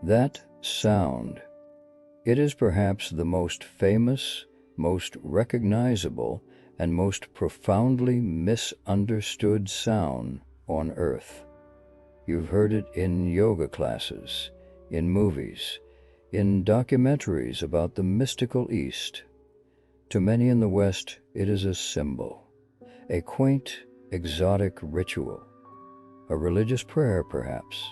That sound, it is perhaps the most famous, most recognizable, and most profoundly misunderstood sound on Earth. You've heard it in yoga classes, in movies, in documentaries about the mystical East. To many in the West, it is a symbol, a quaint, exotic ritual, a religious prayer perhaps,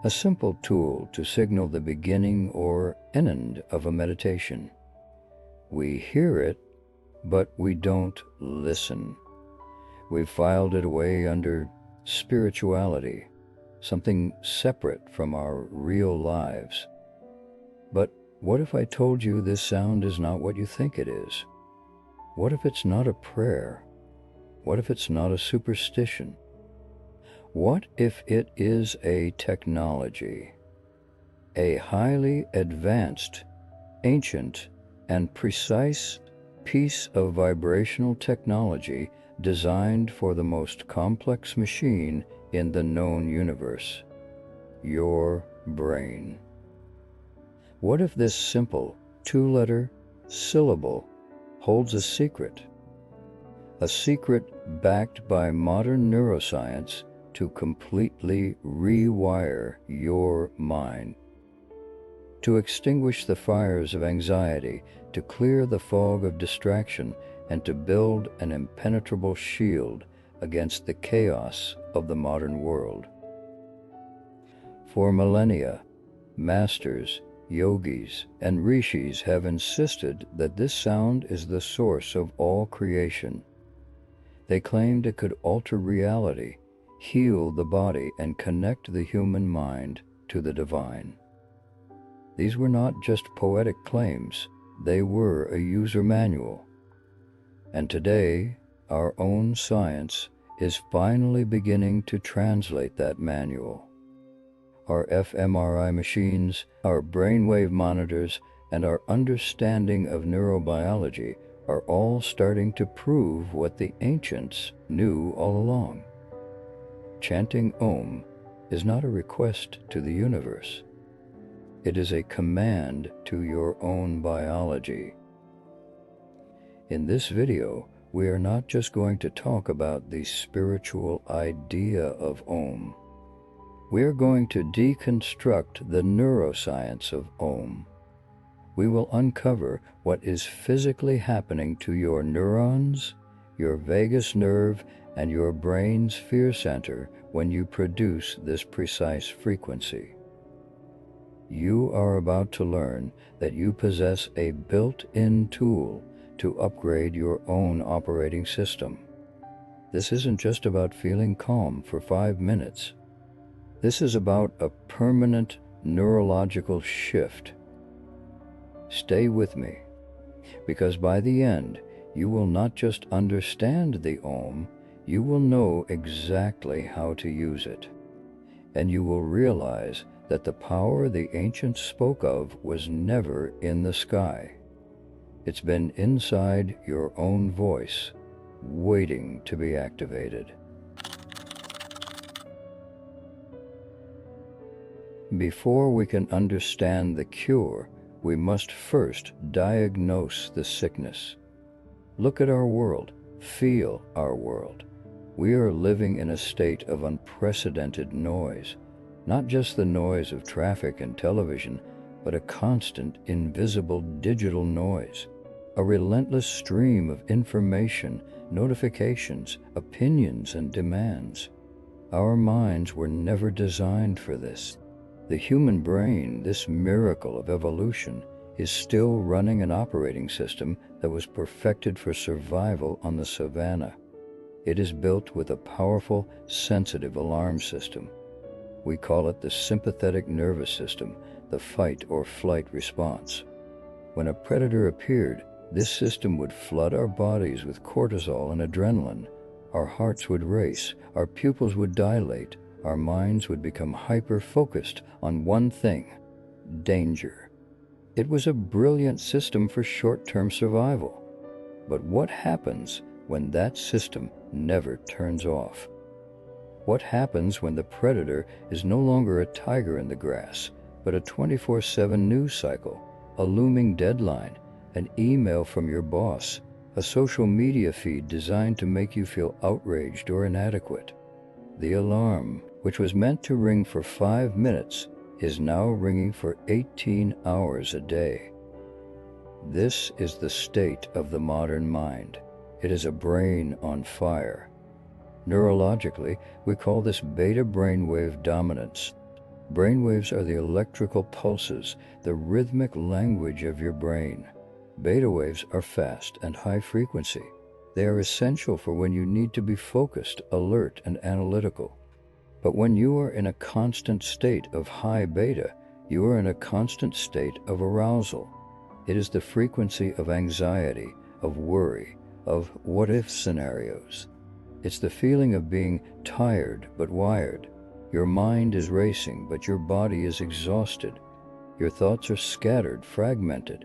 a simple tool to signal the beginning or end of a meditation. We hear it, but we don't listen. We've filed it away under spirituality, something separate from our real lives. But what if I told you this sound is not what you think it is? What if it's not a prayer? What if it's not a superstition? What if it is a technology, a highly advanced, ancient, and precise piece of vibrational technology designed for the most complex machine in the known universe, your brain? What if this simple two-letter syllable holds a secret backed by modern neuroscience to completely rewire your mind, to extinguish the fires of anxiety, to clear the fog of distraction, and to build an impenetrable shield against the chaos of the modern world? For millennia, masters, yogis, and rishis have insisted that this sound is the source of all creation. They claimed it could alter reality, heal the body, and connect the human mind to the divine. These were not just poetic claims, they were a user manual. And today, our own science is finally beginning to translate that manual. Our fMRI machines, our brainwave monitors, and our understanding of neurobiology are all starting to prove what the ancients knew all along. Chanting Om is not a request to the universe. It is a command to your own biology. In this video, we are not just going to talk about the spiritual idea of Om. We are going to deconstruct the neuroscience of Om. We will uncover what is physically happening to your neurons, your vagus nerve, and your brain's fear center when you produce this precise frequency. You are about to learn that you possess a built-in tool to upgrade your own operating system. This isn't just about feeling calm for 5 minutes. This is about a permanent neurological shift. Stay with me, because by the end, you will not just understand the Om, you will know exactly how to use it. And you will realize that the power the ancients spoke of was never in the sky. It's been inside your own voice, waiting to be activated. Before we can understand the cure, we must first diagnose the sickness. Look at our world, feel our world. We are living in a state of unprecedented noise, not just the noise of traffic and television, but a constant, invisible digital noise, a relentless stream of information, notifications, opinions, and demands. Our minds were never designed for this. The human brain, this miracle of evolution, is still running an operating system that was perfected for survival on the savannah. It is built with a powerful, sensitive alarm system. We call it the sympathetic nervous system, the fight or flight response. When a predator appeared, this system would flood our bodies with cortisol and adrenaline. Our hearts would race, our pupils would dilate, our minds would become hyper-focused on one thing: danger. It was a brilliant system for short-term survival. But what happens when that system never turns off? What happens when the predator is no longer a tiger in the grass, but a 24/7 news cycle, a looming deadline, an email from your boss, a social media feed designed to make you feel outraged or inadequate. The alarm, which was meant to ring for 5 minutes, is now ringing for 18 hours a day. This is the state of the modern mind. It is a brain on fire. Neurologically, we call this beta brainwave dominance. Brainwaves are the electrical pulses, the rhythmic language of your brain. Beta waves are fast and high frequency. They are essential for when you need to be focused, alert, and analytical. But when you are in a constant state of high beta, you are in a constant state of arousal. It is the frequency of anxiety, of worry, of what-if scenarios. It's the feeling of being tired but wired. Your mind is racing, but your body is exhausted. Your thoughts are scattered, fragmented.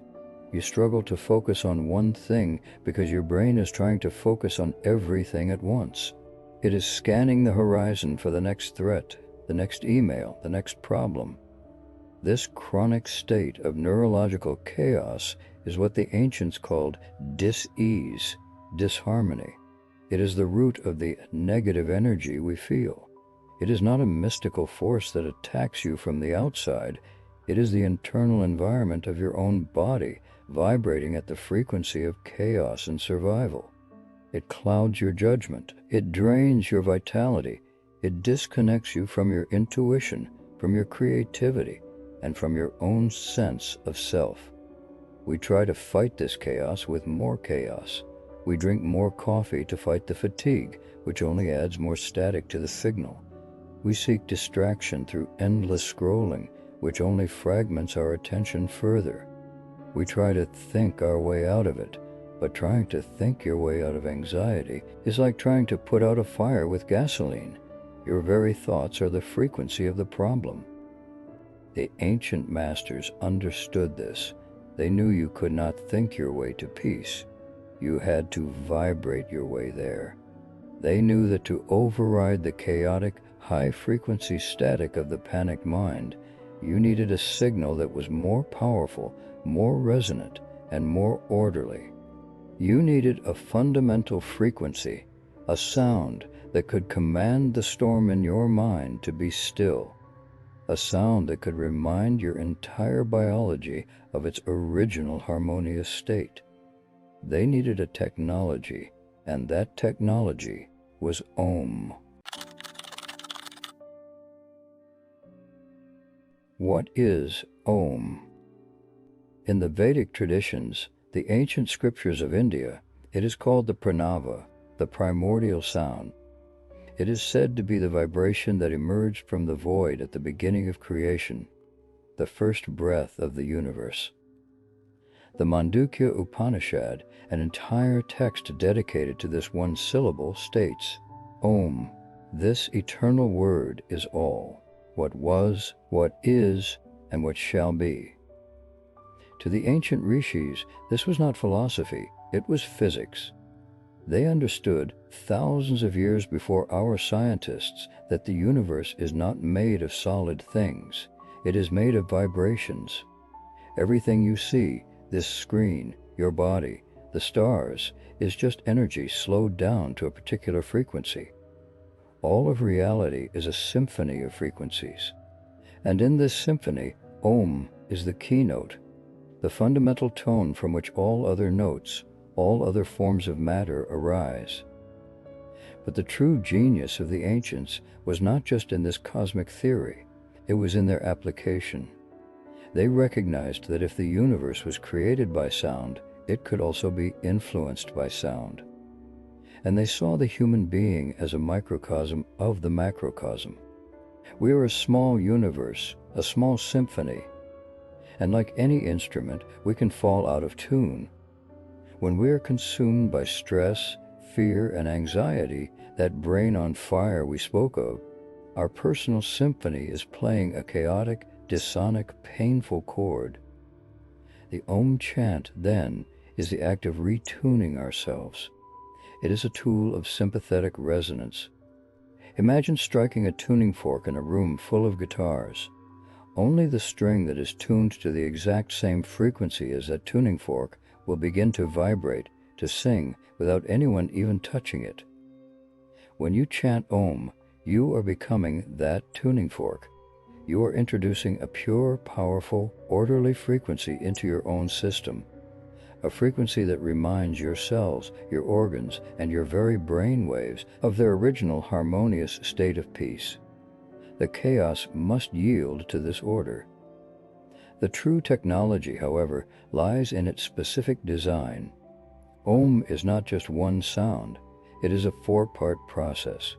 You struggle to focus on one thing because your brain is trying to focus on everything at once. It is scanning the horizon for the next threat, the next email, the next problem. This chronic state of neurological chaos is what the ancients called dis-ease, disharmony. It is the root of the negative energy we feel. It is not a mystical force that attacks you from the outside. It is the internal environment of your own body vibrating at the frequency of chaos and survival. It clouds your judgment. It drains your vitality. It disconnects you from your intuition, from your creativity, and from your own sense of self. We try to fight this chaos with more chaos. We drink more coffee to fight the fatigue, which only adds more static to the signal. We seek distraction through endless scrolling, which only fragments our attention further. We try to think our way out of it, but trying to think your way out of anxiety is like trying to put out a fire with gasoline. Your very thoughts are the frequency of the problem. The ancient masters understood this. They knew you could not think your way to peace. You had to vibrate your way there. They knew that to override the chaotic, high-frequency static of the panicked mind, you needed a signal that was more powerful, more resonant, and more orderly. You needed a fundamental frequency, a sound that could command the storm in your mind to be still, a sound that could remind your entire biology of its original harmonious state. They needed a technology, and that technology was Om. What is Om? In the Vedic traditions, the ancient scriptures of India, it is called the pranava, the primordial sound. It is said to be the vibration that emerged from the void at the beginning of creation, the first breath of the universe. The Mandukya Upanishad, an entire text dedicated to this one syllable, states, Om, this eternal word is all, what was, what is, and what shall be. To the ancient rishis, this was not philosophy, it was physics. They understood, thousands of years before our scientists, that the universe is not made of solid things. It is made of vibrations. Everything you see, this screen, your body, the stars, is just energy slowed down to a particular frequency. All of reality is a symphony of frequencies. And in this symphony, Om is the keynote, the fundamental tone from which all other notes, all other forms of matter arise. But the true genius of the ancients was not just in this cosmic theory, it was in their application. They recognized that if the universe was created by sound, it could also be influenced by sound. And they saw the human being as a microcosm of the macrocosm. We are a small universe, a small symphony, and like any instrument, we can fall out of tune. When we are consumed by stress, fear, and anxiety, that brain on fire we spoke of, our personal symphony is playing a chaotic, dissonic, painful chord. The Om chant, then, is the act of retuning ourselves. It is a tool of sympathetic resonance. Imagine striking a tuning fork in a room full of guitars. Only the string that is tuned to the exact same frequency as that tuning fork will begin to vibrate, to sing, without anyone even touching it. When you chant Om, you are becoming that tuning fork. You are introducing a pure, powerful, orderly frequency into your own system, a frequency that reminds your cells, your organs, and your very brainwaves of their original harmonious state of peace. The chaos must yield to this order. The true technology, however, lies in its specific design. Om is not just one sound, it is a four-part process,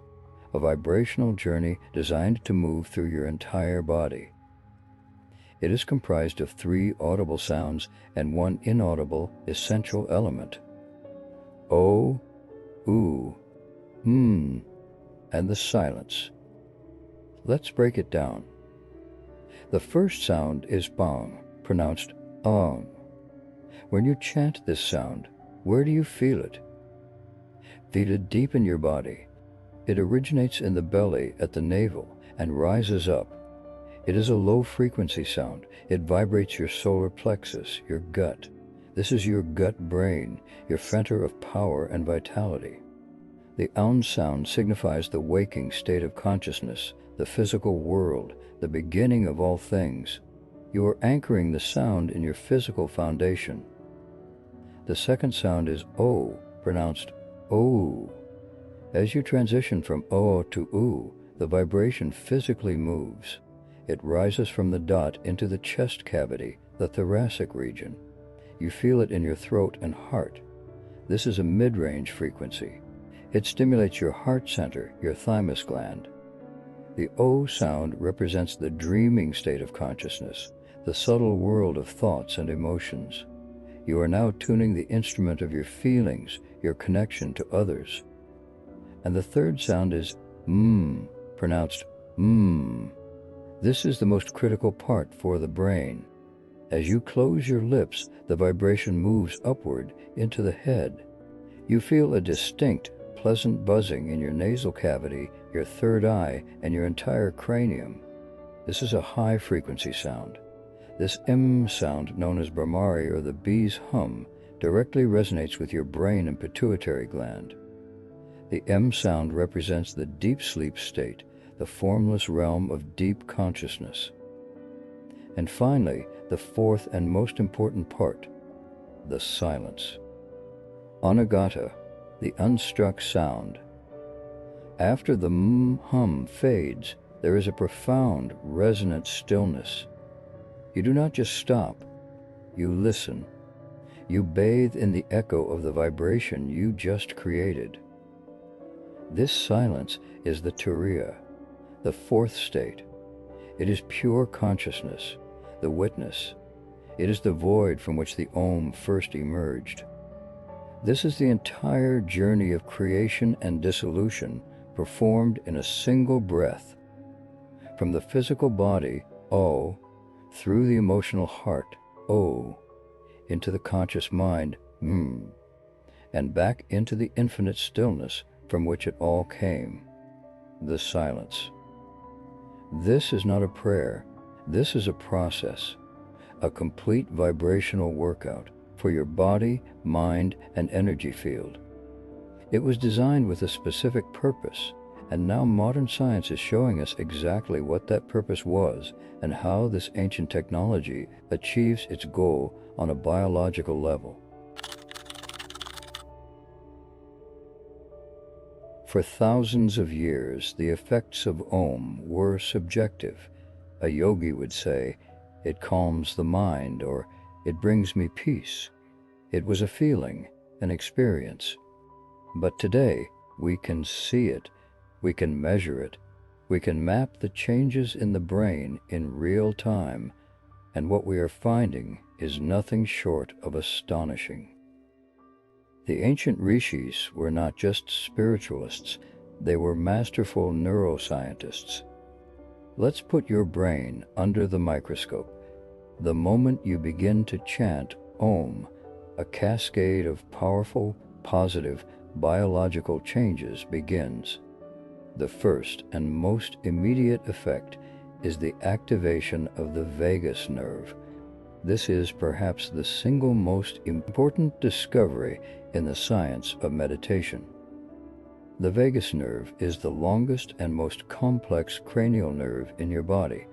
a vibrational journey designed to move through your entire body. It is comprised of 3 audible sounds and 1 inaudible essential element. O, U, and the silence. Let's break it down. The first sound is Bang, pronounced Ong. When you chant this sound, where do you feel it? Feel it deep in your body. It originates in the belly at the navel and rises up. It is a low-frequency sound. It vibrates your solar plexus, your gut. This is your gut brain, your center of power and vitality. The Aum sound signifies the waking state of consciousness, the physical world, the beginning of all things. You are anchoring the sound in your physical foundation. The second sound is O, pronounced O. As you transition from O to U, the vibration physically moves. It rises from the dot into the chest cavity, the thoracic region. You feel it in your throat and heart. This is a mid-range frequency. It stimulates your heart center, your thymus gland. The O sound represents the dreaming state of consciousness, the subtle world of thoughts and emotions. You are now tuning the instrument of your feelings, your connection to others. And the third sound is pronounced This is the most critical part for the brain. As you close your lips, the vibration moves upward into the head. You feel a distinct, pleasant buzzing in your nasal cavity, your third eye, and your entire cranium. This is a high-frequency sound. This M sound, known as Brahmari or the bee's hum, directly resonates with your brain and pituitary gland. The M sound represents the deep sleep state, the formless realm of deep consciousness. And finally, the fourth and most important part, the silence. Anagata, the unstruck sound. After the hum fades, there is a profound, resonant stillness. You do not just stop, you listen. You bathe in the echo of the vibration you just created. This silence is the Turiya, the fourth state. It is pure consciousness, the witness. It is the void from which the Om first emerged. This is the entire journey of creation and dissolution performed in a single breath. From the physical body, O, through the emotional heart, O, into the conscious mind, and back into the infinite stillness from which it all came, the silence. This is not a prayer. This is a process, a complete vibrational workout for your body, mind, and energy field. It was designed with a specific purpose, and now modern science is showing us exactly what that purpose was and how this ancient technology achieves its goal on a biological level. For thousands of years, the effects of Om were subjective. A yogi would say, "It calms the mind," or "It brings me peace." It was a feeling, an experience. But today, we can see it, we can measure it, we can map the changes in the brain in real time, and what we are finding is nothing short of astonishing. The ancient rishis were not just spiritualists, they were masterful neuroscientists. Let's put your brain under the microscope. The moment you begin to chant Om, a cascade of powerful, positive, biological changes begins. The first and most immediate effect is the activation of the vagus nerve. This is perhaps the single most important discovery in the science of meditation. The vagus nerve is the longest and most complex cranial nerve in your body.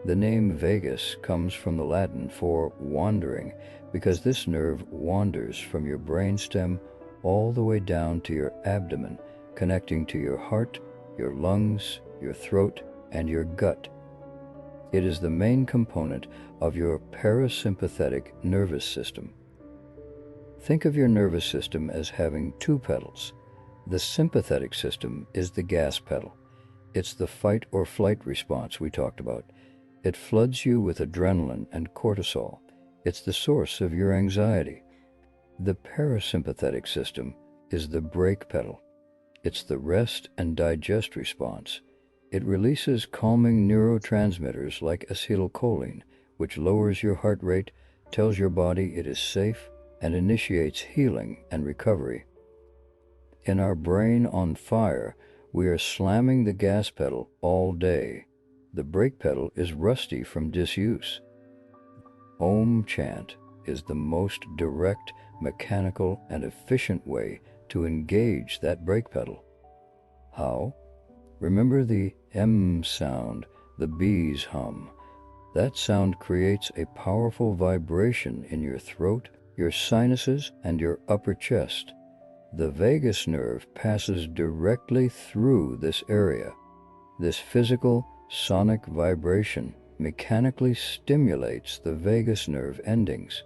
The name vagus comes from the Latin for wandering, because this nerve wanders from your brainstem all the way down to your abdomen, connecting to your heart, your lungs, your throat, and your gut. It is the main component of your parasympathetic nervous system. Think of your nervous system as having two pedals. The sympathetic system is the gas pedal. It's the fight or flight response we talked about. It floods you with adrenaline and cortisol. It's the source of your anxiety. The parasympathetic system is the brake pedal. It's the rest and digest response. It releases calming neurotransmitters like acetylcholine, which lowers your heart rate, tells your body it is safe, and initiates healing and recovery. In our brain on fire, we are slamming the gas pedal all day. The brake pedal is rusty from disuse. Om chant is the most direct, mechanical, and efficient way to engage that brake pedal. How? Remember the M sound, the bees hum. That sound creates a powerful vibration in your throat, your sinuses, and your upper chest. The vagus nerve passes directly through this area. This physical, sonic vibration mechanically stimulates the vagus nerve endings.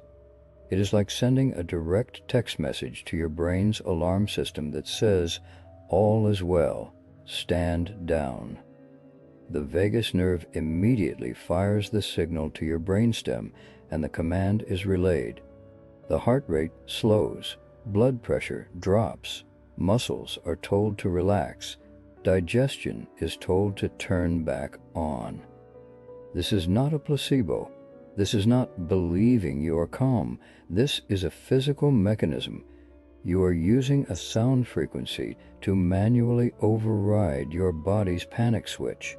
It is like sending a direct text message to your brain's alarm system that says, "All is well, stand down." The vagus nerve immediately fires the signal to your brainstem, and the command is relayed. The heart rate slows, blood pressure drops, muscles are told to relax, digestion is told to turn back on. This is not a placebo. This is not believing you are calm. This is a physical mechanism. You are using a sound frequency to manually override your body's panic switch.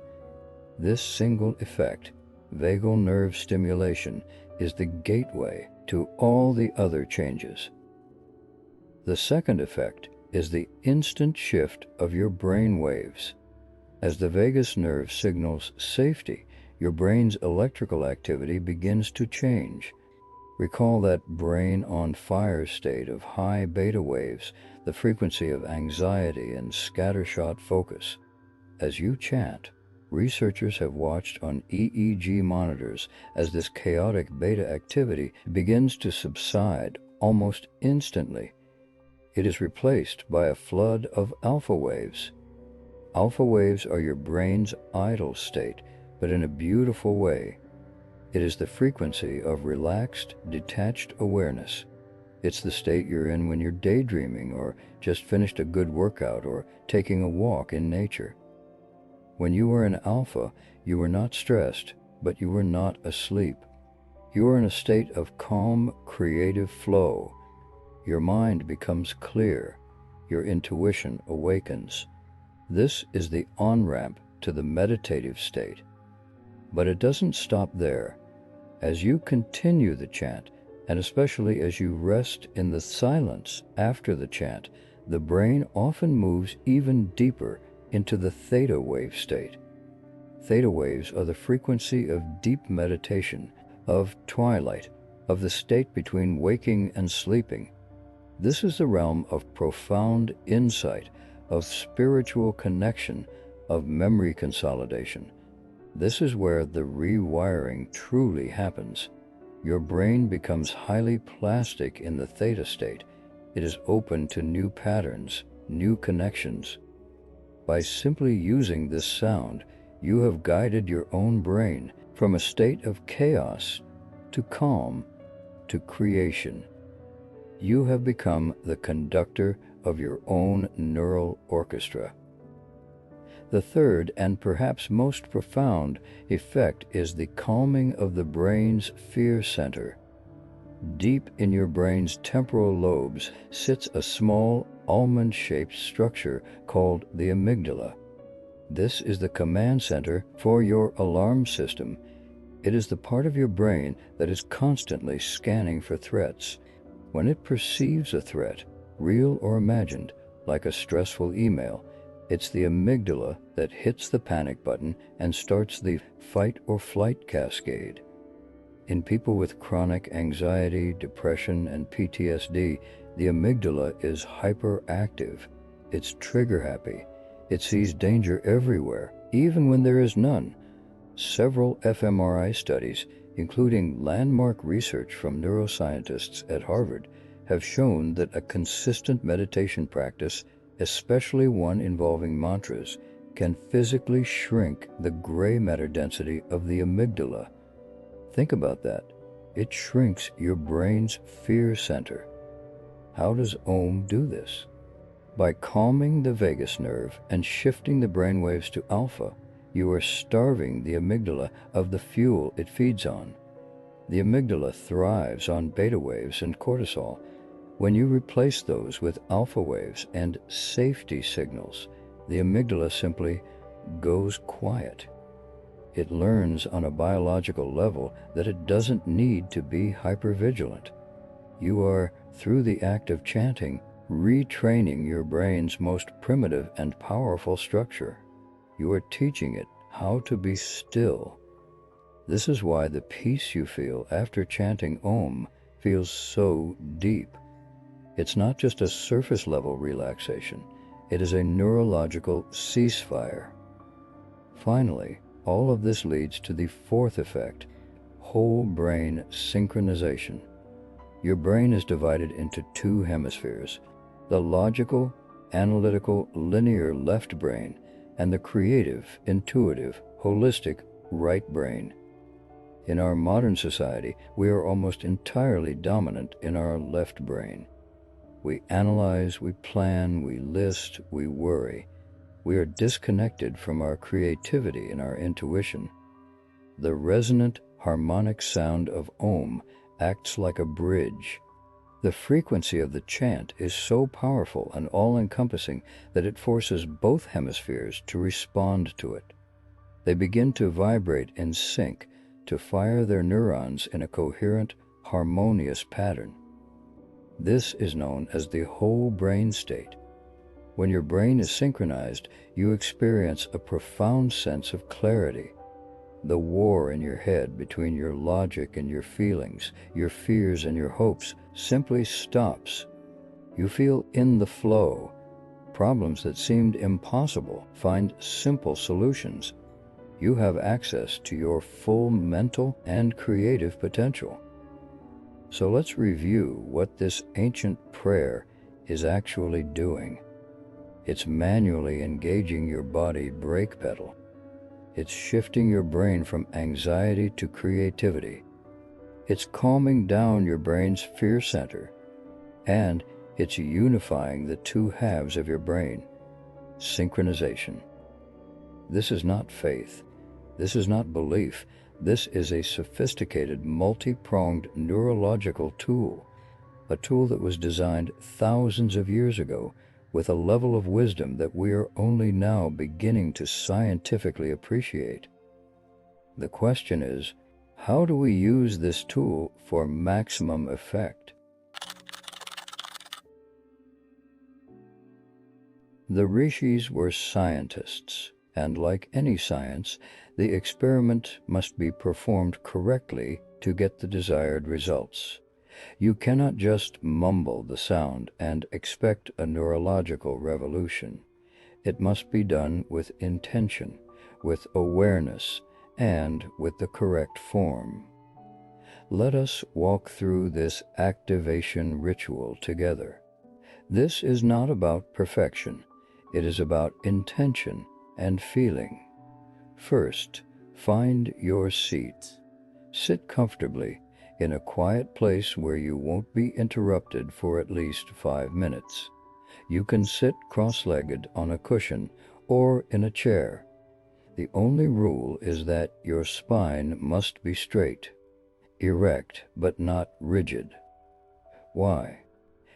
This single effect, vagal nerve stimulation, is the gateway to all the other changes. The second effect is the instant shift of your brain waves. As the vagus nerve signals safety, your brain's electrical activity begins to change. Recall that brain on fire state of high beta waves, the frequency of anxiety and scattershot focus. As you chant, researchers have watched on EEG monitors as this chaotic beta activity begins to subside almost instantly. It is replaced by a flood of alpha waves. Alpha waves are your brain's idle state, but in a beautiful way. It is the frequency of relaxed, detached awareness. It's the state you're in when you're daydreaming or just finished a good workout or taking a walk in nature. When you are in alpha, you are not stressed, but you are not asleep. You are in a state of calm, creative flow. Your mind becomes clear. Your intuition awakens. This is the on-ramp to the meditative state. But it doesn't stop there. As you continue the chant, and especially as you rest in the silence after the chant, the brain often moves even deeper into the theta wave state. Theta waves are the frequency of deep meditation, of twilight, of the state between waking and sleeping. This is the realm of profound insight, of spiritual connection, of memory consolidation. This is where the rewiring truly happens. Your brain becomes highly plastic in the theta state. It is open to new patterns, new connections. By simply using this sound, you have guided your own brain from a state of chaos to calm to creation. You have become the conductor of your own neural orchestra. The third and perhaps most profound effect is the calming of the brain's fear center. Deep in your brain's temporal lobes sits a small almond-shaped structure called the amygdala. This is the command center for your alarm system. It is the part of your brain that is constantly scanning for threats. When it perceives a threat, real or imagined, like a stressful email, it's the amygdala that hits the panic button and starts the fight or flight cascade. In people with chronic anxiety, depression, and PTSD, the amygdala is hyperactive. It's trigger-happy. It sees danger everywhere, even when there is none. Several fMRI studies, including landmark research from neuroscientists at Harvard, have shown that a consistent meditation practice, especially one involving mantras, can physically shrink the gray matter density of the amygdala. Think about that. It shrinks your brain's fear center. How does Om do this? By calming the vagus nerve and shifting the brainwaves to alpha, you are starving the amygdala of the fuel it feeds on. The amygdala thrives on beta waves and cortisol. When you replace those with alpha waves and safety signals, the amygdala simply goes quiet. It learns on a biological level that it doesn't need to be hypervigilant. You are, through the act of chanting, retraining your brain's most primitive and powerful structure. You are teaching it how to be still. This is why the peace you feel after chanting Om feels so deep. It's not just a surface-level relaxation. It is a neurological ceasefire. Finally, all of this leads to the fourth effect, whole brain synchronization. Your brain is divided into two hemispheres, the logical, analytical, linear left brain, and the creative, intuitive, holistic right brain. In our modern society, we are almost entirely dominant in our left brain. We analyze, we plan, we list, we worry. We are disconnected from our creativity and our intuition. The resonant, harmonic sound of Om acts like a bridge. The frequency of the chant is so powerful and all-encompassing that it forces both hemispheres to respond to it. They begin to vibrate in sync, to fire their neurons in a coherent, harmonious pattern. This is known as the whole brain state. When your brain is synchronized, you experience a profound sense of clarity. The war in your head between your logic and your feelings, your fears and your hopes, simply stops. You feel in the flow. Problems that seemed impossible find simple solutions. You have access to your full mental and creative potential. So let's review what this ancient prayer is actually doing. It's manually engaging your body brake pedal. It's shifting your brain from anxiety to creativity. It's calming down your brain's fear center. And it's unifying the two halves of your brain. Synchronization. This is not faith. This is not belief. This is a sophisticated, multi-pronged neurological tool. A tool that was designed thousands of years ago with a level of wisdom that we are only now beginning to scientifically appreciate. The question is, how do we use this tool for maximum effect? The rishis were scientists, and like any science, the experiment must be performed correctly to get the desired results. You cannot just mumble the sound and expect a neurological revolution. It must be done with intention, with awareness, and with the correct form. Let us walk through this activation ritual together. This is not about perfection. It is about intention and feeling. First, find your seat. Sit comfortably in a quiet place where you won't be interrupted for at least 5 minutes. You can sit cross-legged on a cushion or in a chair. The only rule is that your spine must be straight, erect but not rigid. Why?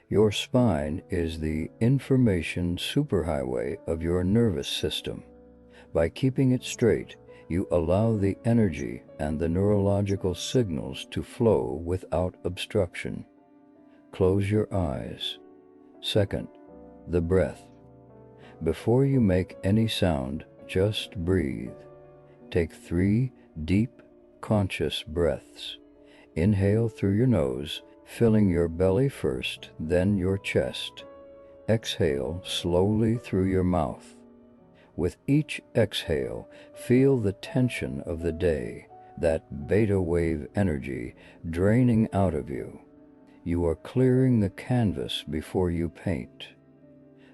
Your spine is the information superhighway of your nervous system. By keeping it straight, you allow the energy and the neurological signals to flow without obstruction. Close your eyes. Second, the breath. Before you make any sound, just breathe. Take 3 deep, conscious breaths. Inhale through your nose, filling your belly first, then your chest. Exhale slowly through your mouth. With each exhale, feel the tension of the day, that beta wave energy draining out of you. You are clearing the canvas before you paint.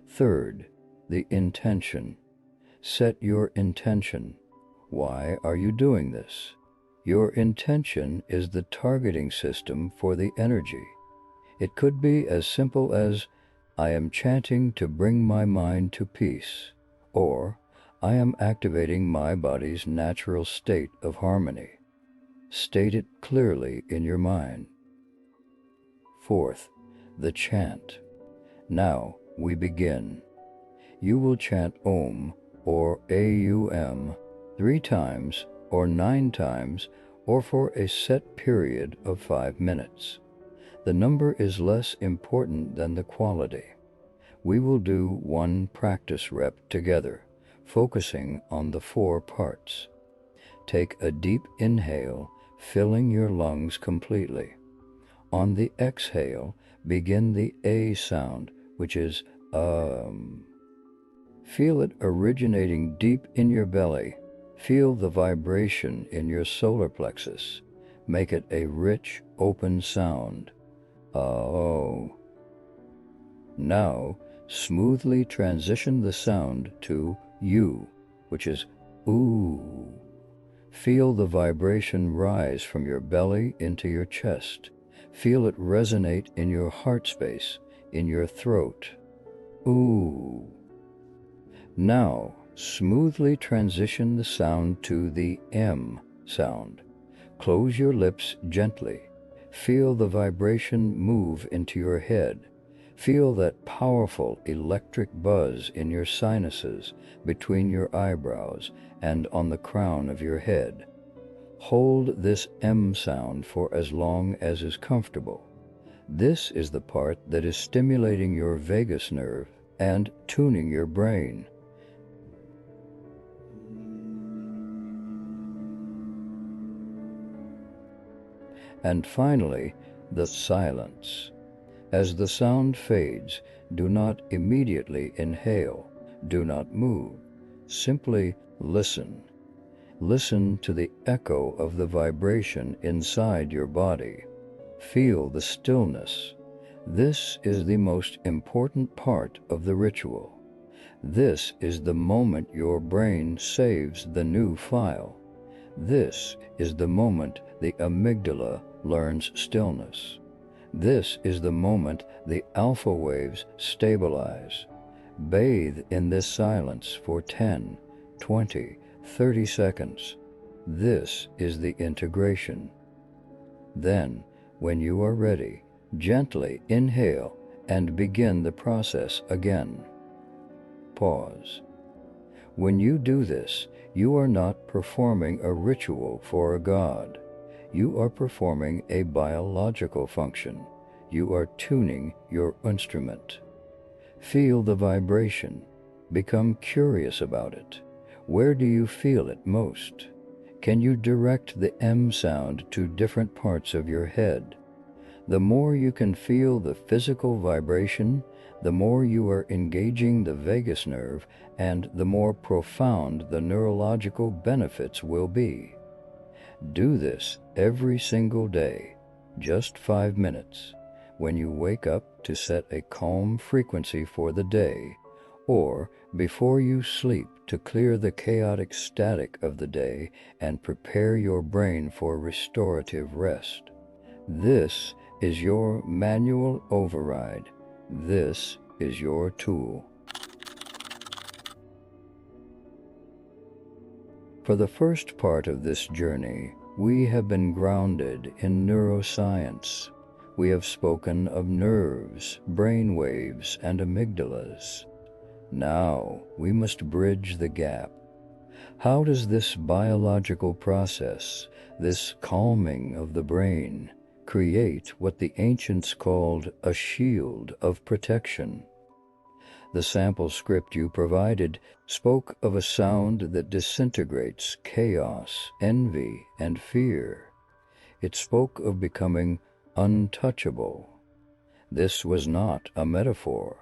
Third, the intention. Set your intention. Why are you doing this? Your intention is the targeting system for the energy. It could be as simple as, I am chanting to bring my mind to peace, or I am activating my body's natural state of harmony. State it clearly in your mind. Fourth, the chant. Now we begin. You will chant Om or AUM 3 times or 9 times or for a set period of 5 minutes. The number is less important than the quality. We will do 1 practice rep together, focusing on the 4 parts. Take a deep inhale, filling your lungs completely. On the exhale, begin the A sound, which is Feel it originating deep in your belly. Feel the vibration in your solar plexus. Make it a rich, open sound. Oh. Now, smoothly transition the sound to U, which is ooh. Feel the vibration rise from your belly into your chest. Feel it resonate in your heart space, in your throat. Ooh. Now, smoothly transition the sound to the M sound. Close your lips gently. Feel the vibration move into your head. Feel that powerful electric buzz in your sinuses, between your eyebrows, and on the crown of your head. Hold this M sound for as long as is comfortable. This is the part that is stimulating your vagus nerve and tuning your brain. And finally, the silence. As the sound fades, do not immediately inhale. Do not move. Simply listen. Listen to the echo of the vibration inside your body. Feel the stillness. This is the most important part of the ritual. This is the moment your brain saves the new file. This is the moment the amygdala learns stillness. This is the moment the alpha waves stabilize. Bathe in this silence for 10, 20, 30 seconds. This is the integration. Then, when you are ready, gently inhale and begin the process again. Pause. When you do this, you are not performing a ritual for a god. You are performing a biological function. You are tuning your instrument. Feel the vibration. Become curious about it. Where do you feel it most? Can you direct the M sound to different parts of your head? The more you can feel the physical vibration, the more you are engaging the vagus nerve, and the more profound the neurological benefits will be. Do this every single day, just 5 minutes, when you wake up to set a calm frequency for the day, or before you sleep to clear the chaotic static of the day and prepare your brain for restorative rest. This is your manual override. This is your tool. For the first part of this journey, we have been grounded in neuroscience. We have spoken of nerves, brainwaves, and amygdalas. Now we must bridge the gap. How does this biological process, this calming of the brain, create what the ancients called a shield of protection? The sample script you provided spoke of a sound that disintegrates chaos, envy, and fear. It spoke of becoming untouchable. This was not a metaphor.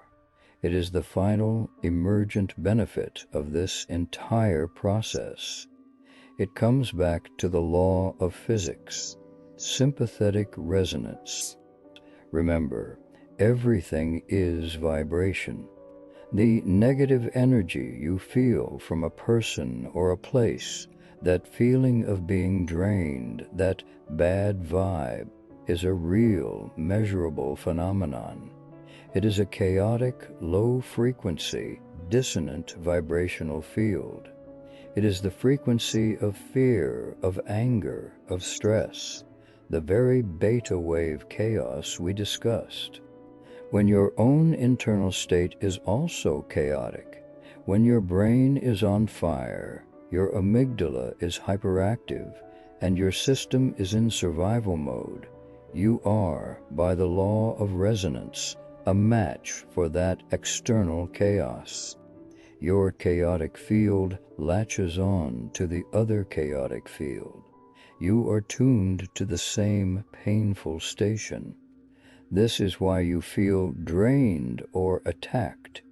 It is the final emergent benefit of this entire process. It comes back to the law of physics, sympathetic resonance. Remember, everything is vibration. The negative energy you feel from a person or a place, that feeling of being drained, that bad vibe, is a real, measurable phenomenon. It is a chaotic, low-frequency, dissonant vibrational field. It is the frequency of fear, of anger, of stress, the very beta wave chaos we discussed. When your own internal state is also chaotic, when your brain is on fire, your amygdala is hyperactive, and your system is in survival mode, you are, by the law of resonance, a match for that external chaos. Your chaotic field latches on to the other chaotic field. You are tuned to the same painful station. This is why you feel drained or attacked.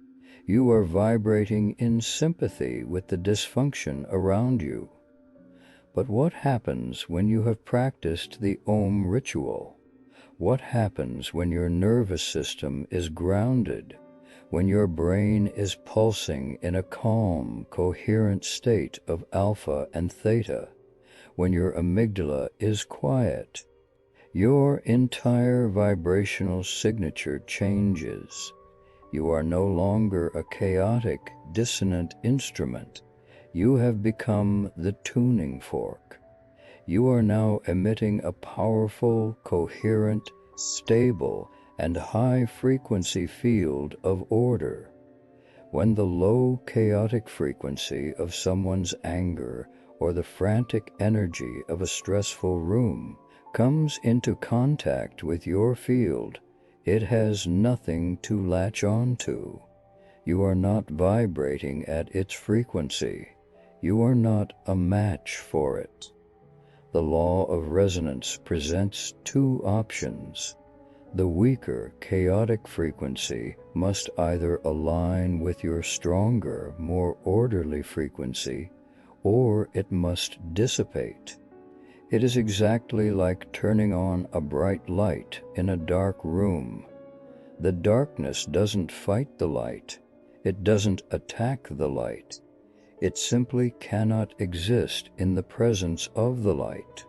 You are vibrating in sympathy with the dysfunction around you. But what happens when you have practiced the Om ritual? What happens when your nervous system is grounded, when your brain is pulsing in a calm, coherent state of alpha and theta, when your amygdala is quiet? Your entire vibrational signature changes. You are no longer a chaotic, dissonant instrument. You have become the tuning fork. You are now emitting a powerful, coherent, stable, and high-frequency field of order. When the low, chaotic frequency of someone's anger or the frantic energy of a stressful room comes into contact with your field, it has nothing to latch on to. You are not vibrating at its frequency. You are not a match for it. The law of resonance presents two options. The weaker, chaotic frequency must either align with your stronger, more orderly frequency, or it must dissipate. It is exactly like turning on a bright light in a dark room. The darkness doesn't fight the light. It doesn't attack the light. It simply cannot exist in the presence of the light.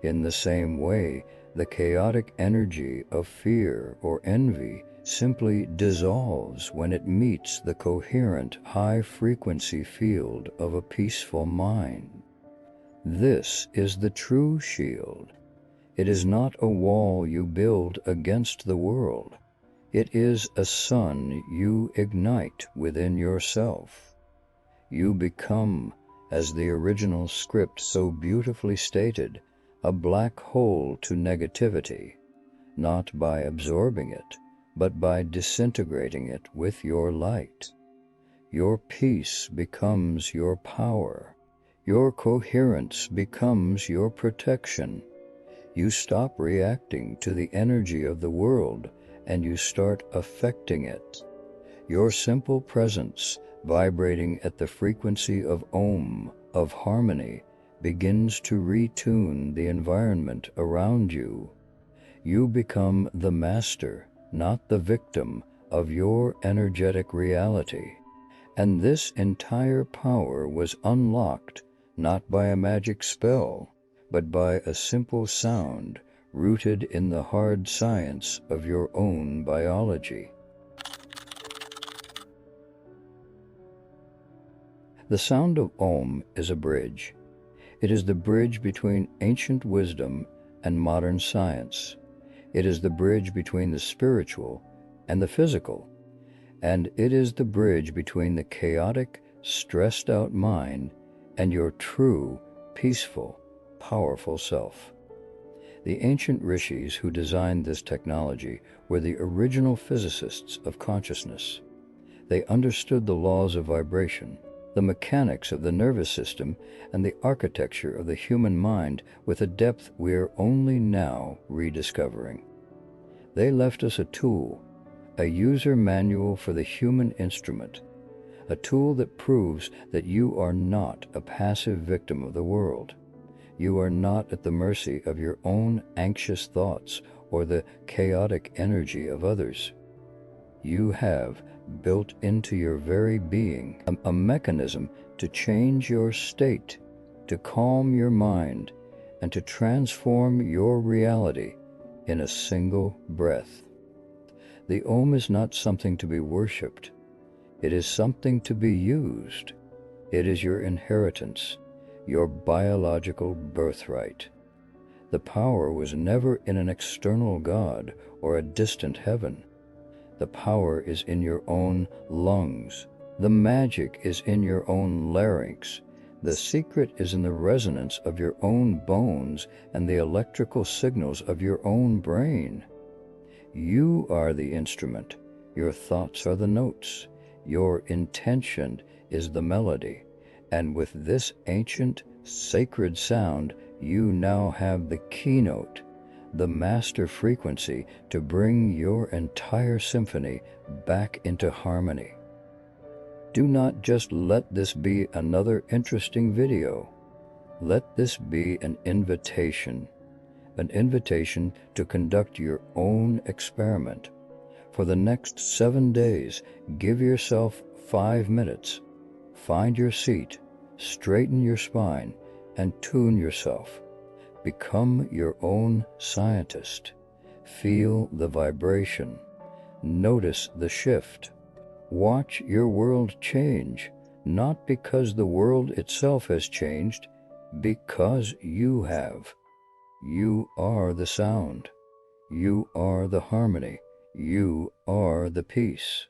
In the same way, the chaotic energy of fear or envy simply dissolves when it meets the coherent high-frequency field of a peaceful mind. This is the true shield. It is not a wall you build against the world. It is a sun you ignite within yourself. You become, as the original script so beautifully stated, a black hole to negativity, not by absorbing it, but by disintegrating it with your light. Your peace becomes your power. Your coherence becomes your protection. You stop reacting to the energy of the world and you start affecting it. Your simple presence, vibrating at the frequency of Om, of harmony, begins to retune the environment around you. You become the master, not the victim, of your energetic reality. And this entire power was unlocked not by a magic spell, but by a simple sound rooted in the hard science of your own biology. The sound of Om is a bridge. It is the bridge between ancient wisdom and modern science. It is the bridge between the spiritual and the physical. And it is the bridge between the chaotic, stressed-out mind and your true, peaceful, powerful self. The ancient rishis who designed this technology were the original physicists of consciousness. They understood the laws of vibration, the mechanics of the nervous system, and the architecture of the human mind with a depth we are only now rediscovering. They left us a tool, a user manual for the human instrument, a tool that proves that you are not a passive victim of the world. You are not at the mercy of your own anxious thoughts or the chaotic energy of others. You have, built into your very being, a mechanism to change your state, to calm your mind, and to transform your reality in a single breath. The Om is not something to be worshipped. It is something to be used. It is your inheritance, your biological birthright. The power was never in an external God or a distant heaven. The power is in your own lungs. The magic is in your own larynx. The secret is in the resonance of your own bones and the electrical signals of your own brain. You are the instrument. Your thoughts are the notes. Your intention is the melody. And with this ancient, sacred sound, you now have the keynote, the master frequency to bring your entire symphony back into harmony. Do not just let this be another interesting video. Let this be an invitation to conduct your own experiment. For the next 7 days, give yourself 5 minutes. Find your seat, straighten your spine, and tune yourself. Become your own scientist. Feel the vibration. Notice the shift. Watch your world change, not because the world itself has changed, because you have. You are the sound. You are the harmony. You are the peace.